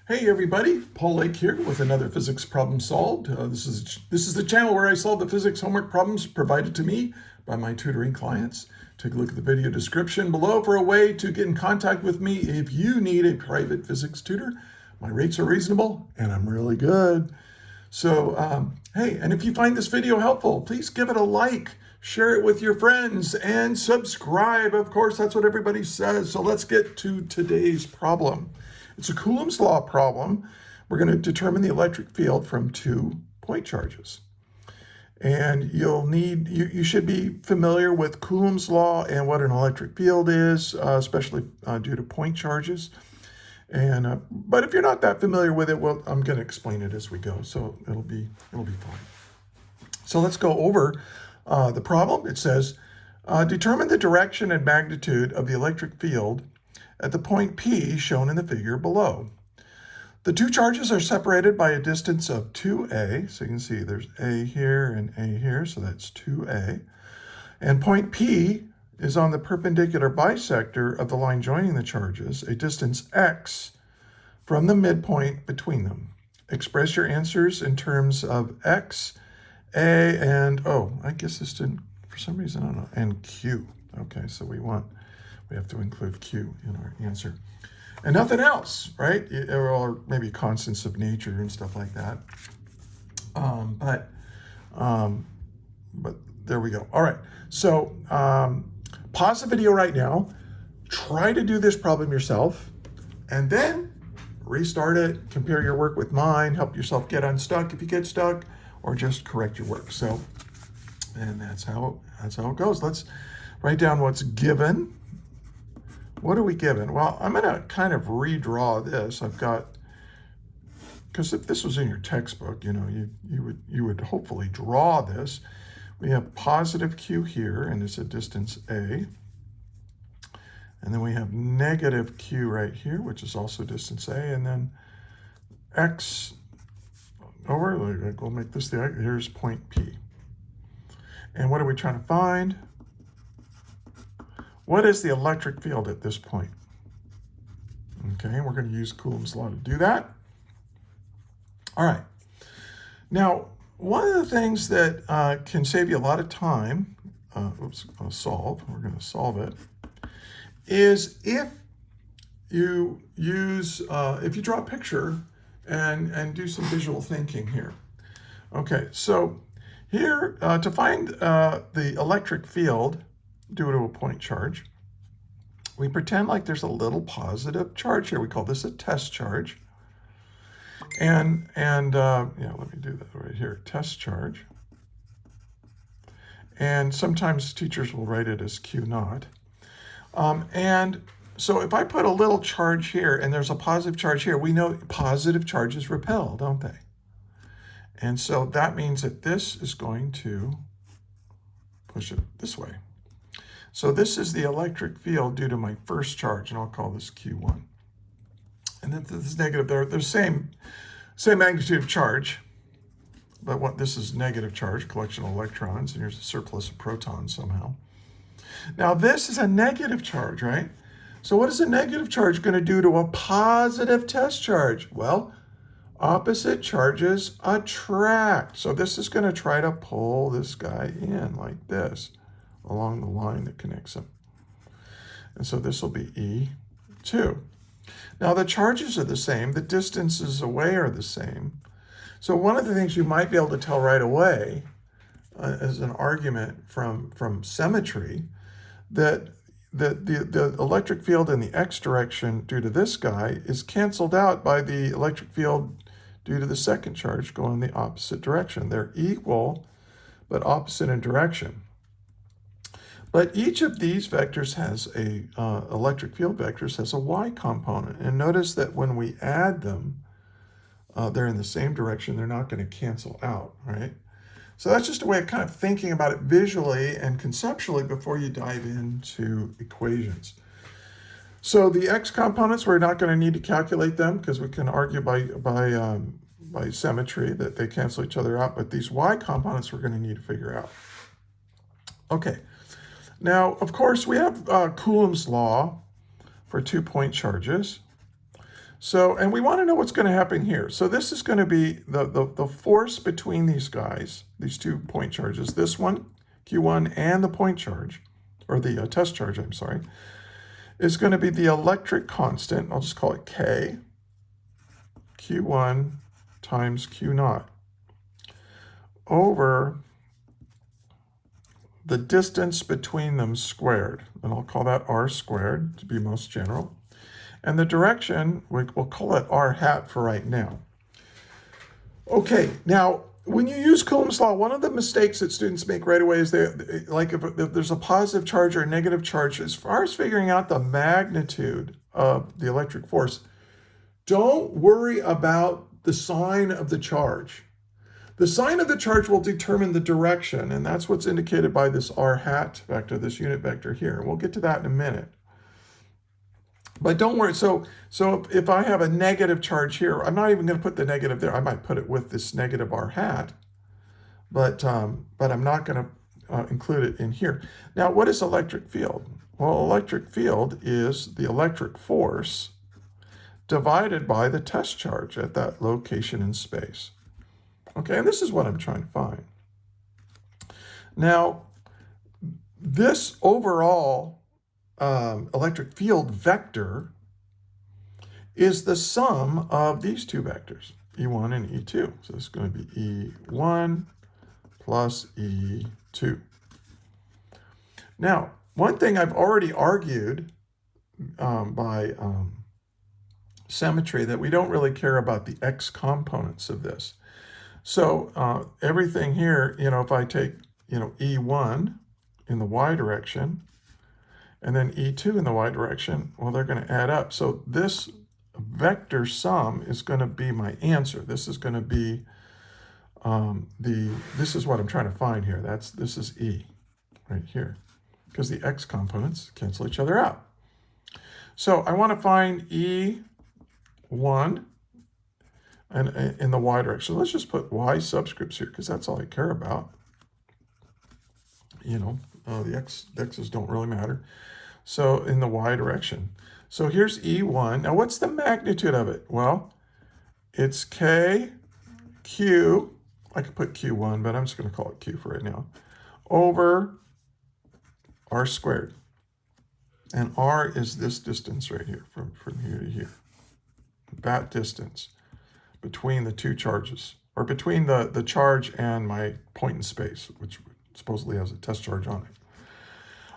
Hey everybody, Paul Lake here with another physics problem solved. This is the channel where I solve the physics homework problems provided to me by my tutoring clients. Take a look at the video description below for a way to get in contact with me if you need a private physics tutor. My rates are reasonable and I'm really good. So, hey, and if you find this video helpful, please give it a like, share it with your friends, and subscribe. Of course, that's what everybody says. So let's get to today's problem. It's a Coulomb's law problem. We're going to determine the electric field from 2 point charges. And you should be familiar with Coulomb's law and what an electric field is, especially due to point charges. And but if you're not that familiar with it, well, I'm going to explain it as we go, so it'll be fine. So let's go over the problem. It says, determine the direction and magnitude of the electric field at the point P shown in the figure below. The 2 charges are separated by a distance of 2a. So you can see there's A here and A here, so that's 2a. And point P is on the perpendicular bisector of the line joining the charges, a distance x from the midpoint between them. Express your answers in terms of x, a, and, I guess this didn't, for some reason, I don't know, and q. Okay, so we have to include q in our answer. And nothing else, right? Or maybe constants of nature and stuff like that. But there we go. All right, so pause the video right now, try to do this problem yourself, and then restart it, compare your work with mine, help yourself get unstuck if you get stuck, or just correct your work. So, and that's how it goes. Let's write down what's given. What are we given? Well, I'm going to kind of redraw this. I've got, because if this was in your textbook, you would hopefully draw this. We have positive q here, and it's a distance a. And then we have negative q right here, which is also distance a. And then x over, we'll make this the, here's point P. And what are we trying to find? What is the electric field at this point? Okay, we're going to use Coulomb's law to do that. All right. Now, one of the things that can save you a lot of time, we're going to solve it, is if you use, if you draw a picture and do some visual thinking here. Okay, so here, to find the electric field due to a point charge, we pretend like there's a little positive charge here. We call this a test charge. And let me do that right here, test charge. And sometimes teachers will write it as Q naught. And so if I put a little charge here and there's a positive charge here, we know positive charges repel, don't they? And so that means that this is going to push it this way. So this is the electric field due to my first charge, and I'll call this Q1. And then this is negative there. They're same magnitude of charge, but this is negative charge, collection of electrons, and here's a surplus of protons somehow. Now this is a negative charge, right? So what is a negative charge going to do to a positive test charge? Well, opposite charges attract. So this is going to try to pull this guy in like this, along the line that connects them. And so this will be E2. Now the charges are the same, the distances away are the same. So one of the things you might be able to tell right away as an argument from symmetry, that the electric field in the x direction due to this guy is canceled out by the electric field due to the second charge going in the opposite direction. They're equal, but opposite in direction. But each of these vectors has electric field vectors has a y component. And notice that when we add them, they're in the same direction. They're not going to cancel out, right? So that's just a way of kind of thinking about it visually and conceptually before you dive into equations. So the x components, we're not going to need to calculate them because we can argue by symmetry that they cancel each other out. But these y components we're going to need to figure out. Okay. Now, of course, we have Coulomb's law for 2 point charges. So, and we want to know what's going to happen here. So this is going to be the force between these guys, these 2 point charges, this one, Q1, and the point charge, or the test charge, I'm sorry, is going to be the electric constant, I'll just call it K, Q1 times Q naught, over the distance between them squared, and I'll call that R squared to be most general. And the direction, we'll call it R hat for right now. Okay, now, when you use Coulomb's law, one of the mistakes that students make right away is like if there's a positive charge or a negative charge, as far as figuring out the magnitude of the electric force, don't worry about the sign of the charge. The sign of the charge will determine the direction, and that's what's indicated by this R hat vector, this unit vector here. We'll get to that in a minute. But don't worry, so if I have a negative charge here, I'm not even going to put the negative there. I might put it with this negative R hat, but I'm not going to include it in here. Now, what is electric field? Well, electric field is the electric force divided by the test charge at that location in space. Okay, and this is what I'm trying to find. Now, this overall electric field vector is the sum of these 2 vectors, E1 and E2. So it's going to be E1 plus E2. Now, one thing I've already argued by symmetry, that we don't really care about the x components of this. So everything here, if I take, E1 in the y direction, and then E2 in the y direction, well, they're going to add up. So this vector sum is going to be my answer. This is going to be this is what I'm trying to find here. This is E right here, because the x components cancel each other out. So I want to find E1 and in the y direction. Let's just put y subscripts here, because that's all I care about. The x's don't really matter. So in the y direction. So here's E1. Now what's the magnitude of it? Well, it's K, Q, I could put Q1, but I'm just going to call it Q for right now, over R squared. And R is this distance right here, from here to here. That distance between the 2 charges, or between the charge and my point in space, which supposedly has a test charge on it.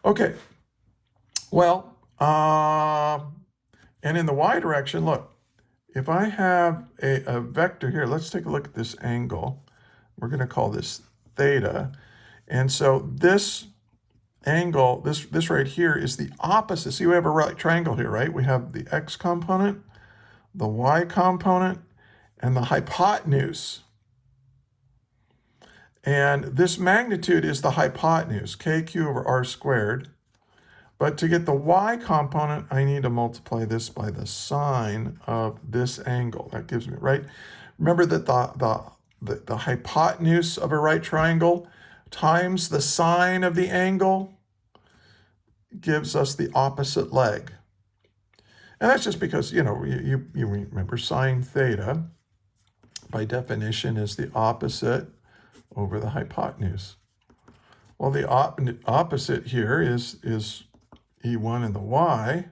Okay, well, and in the y direction, look, if I have a vector here, let's take a look at this angle. We're going to call this theta. And so this angle, this right here is the opposite. See, we have a right triangle here, right? We have the x component, the y component, and the hypotenuse. And this magnitude is the hypotenuse, kq over r squared. But to get the y component, I need to multiply this by the sine of this angle. That gives me, right? Remember that the hypotenuse of a right triangle times the sine of the angle gives us the opposite leg. And that's just because, you remember sine theta, by definition, is the opposite over the hypotenuse. Well, the opposite here is E1 in the y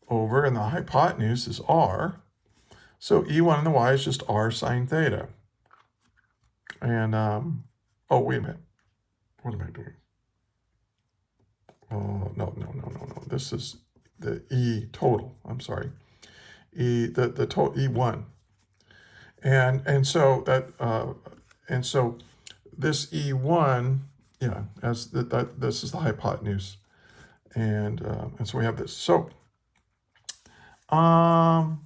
over, and the hypotenuse is r. So E1 in the y is just r sine theta. And, oh, wait a minute. What am I doing? Oh, no. This is the E total. I'm sorry. The total E1. And so that, and so this E1, as this is the hypotenuse. And so we have this. So I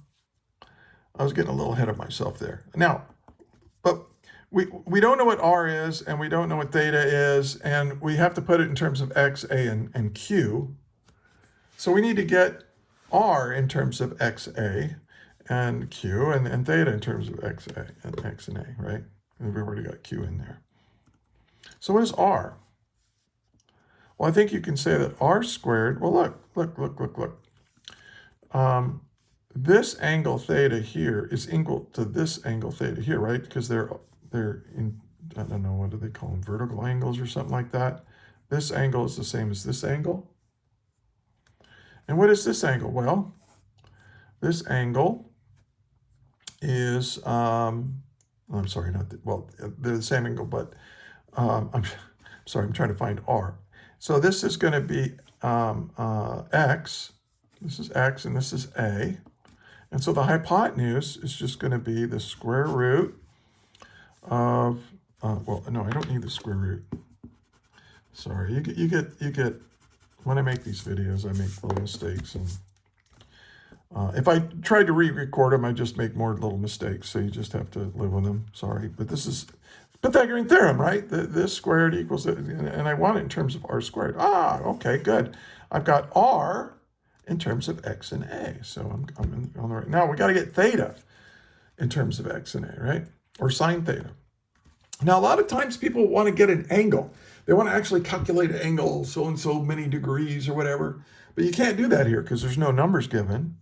was getting a little ahead of myself there. Now, but we don't know what R is, and we don't know what theta is, and we have to put it in terms of x, a, and q. So we need to get R in terms of x, a, and q, and theta in terms of x, a, and x and a, right? And we've already got q in there. So what is R? Well, I think you can say that R squared, well, look. this angle theta here is equal to this angle theta here, right? Because they're in, I don't know, what do they call them, vertical angles or something like that. This angle is the same as this angle. And what is this angle? Well, this angle is, I'm sorry, they're the same angle, but I'm sorry, I'm trying to find R. So this is going to be X. This is X and this is A. And so the hypotenuse is just going to be the square root of, well, no, I don't need the square root. Sorry, you get, when I make these videos, I make little mistakes. And if I tried to re-record them, I just make more little mistakes. So you just have to live with them. Sorry, but this is Pythagorean theorem, right? This squared equals, and I want it in terms of R squared. Ah, okay, good. I've got R in terms of X and A. So I'm on the right. Now we got to get theta in terms of X and A, right? Or sine theta. Now, a lot of times people want to get an angle. They want to actually calculate an angle, so and so many degrees or whatever. But you can't do that here because there's no numbers given.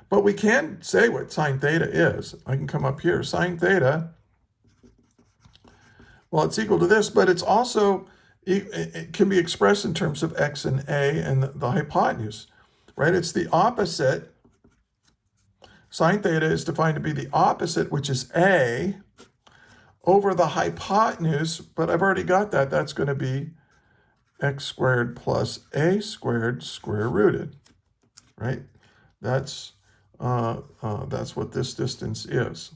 But we can say what sine theta is. I can come up here. Sine theta, well, it's equal to this, but it's also, it can be expressed in terms of X and A and the hypotenuse, right? It's the opposite. Sine theta is defined to be the opposite, which is A, over the hypotenuse, but I've already got that. That's going to be X squared plus A squared square rooted, right? That's what this distance is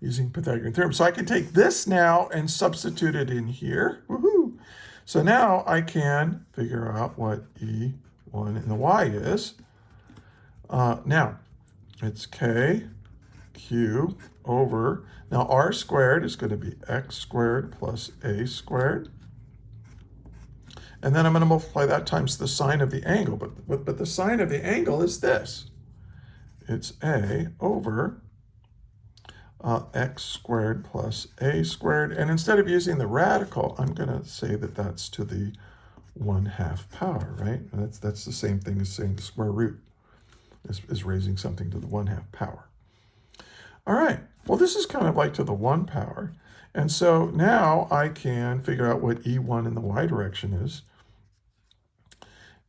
using Pythagorean theorem. So I can take this now and substitute it in here. Woohoo! So now I can figure out what E1 and the Y is. Now, it's K, Q over, now R squared is going to be X squared plus A squared. And then I'm going to multiply that times the sine of the angle. But the sine of the angle is this. It's A over X squared plus A squared. And instead of using the radical, I'm going to say that that's to the 1/2 power, right? That's the same thing as saying the square root is raising something to the 1/2 power. All right, well, this is kind of like to the 1 power. And so now I can figure out what E1 in the Y direction is.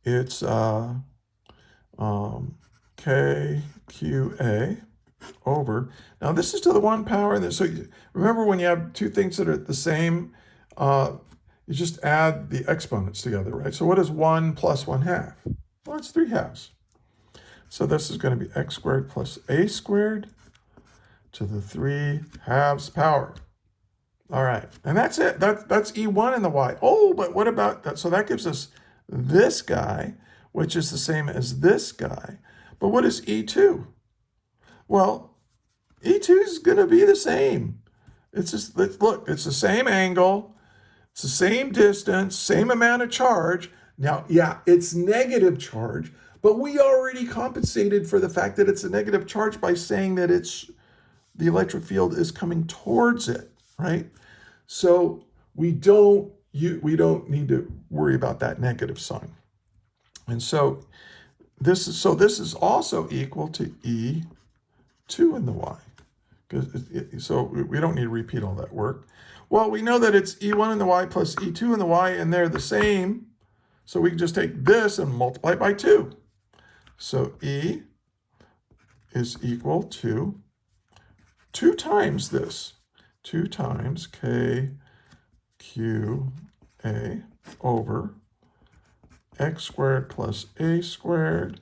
It's KQA over, now this is to the 1 power. And so remember when you have two things that are the same, you just add the exponents together, right? So what is 1 plus 1/2? Well, it's 3/2. So this is going to be X squared plus A squared to the 3/2 power. All right, and that's it. That's E1 in the Y. Oh, but what about that? So that gives us this guy, which is the same as this guy. But what is E2? Well, E2 is going to be the same. It's just, look, it's the same angle, it's the same distance, same amount of charge. Now, yeah, it's negative charge, but we already compensated for the fact that it's a negative charge by saying that the electric field is coming towards it, right? So we don't need to worry about that negative sign. And so this is also equal to E2 in the Y. So we don't need to repeat all that work. Well, we know that it's E1 in the Y plus E2 in the Y, and they're the same. So we can just take this and multiply it by 2. So E is equal to 2 times this. 2 times KQA over X squared plus A squared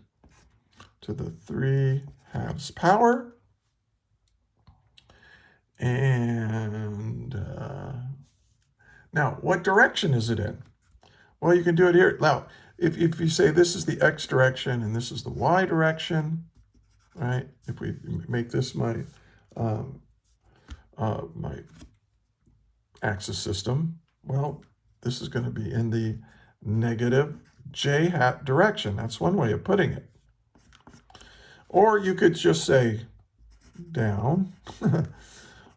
to the 3/2 power. And now, what direction is it in? Well, you can do it here. Now, if you say this is the X direction and this is the Y direction, right? If we make this my my axis system, well, this is going to be in the negative J hat direction. That's one way of putting it. Or you could just say down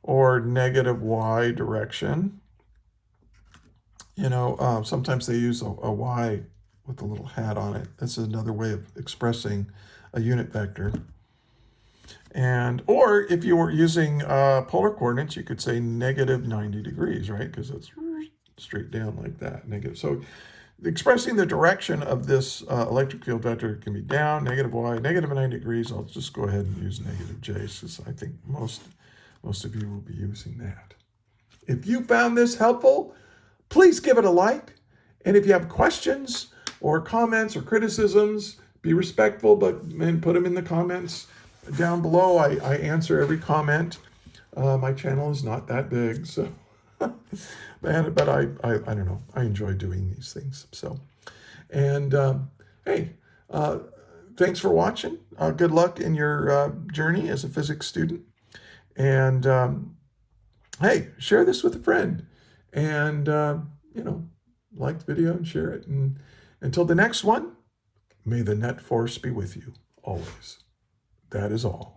or negative Y direction. You know, sometimes they use a Y with a little hat on it. That's another way of expressing a unit vector. And, or if you were using polar coordinates, you could say negative 90 degrees, right? Because it's straight down like that, negative. So expressing the direction of this electric field vector can be down, negative y, negative 90 degrees. I'll just go ahead and use negative j, because I think most of you will be using that. If you found this helpful, please give it a like. And if you have questions or comments or criticisms, be respectful, and put them in the comments down below. I answer every comment. My channel is not that big, so but I don't know. I enjoy doing these things. So, and hey, thanks for watching. Good luck in your journey as a physics student. And hey, share this with a friend, and like the video and share it. And until the next one, may the net force be with you always. That is all.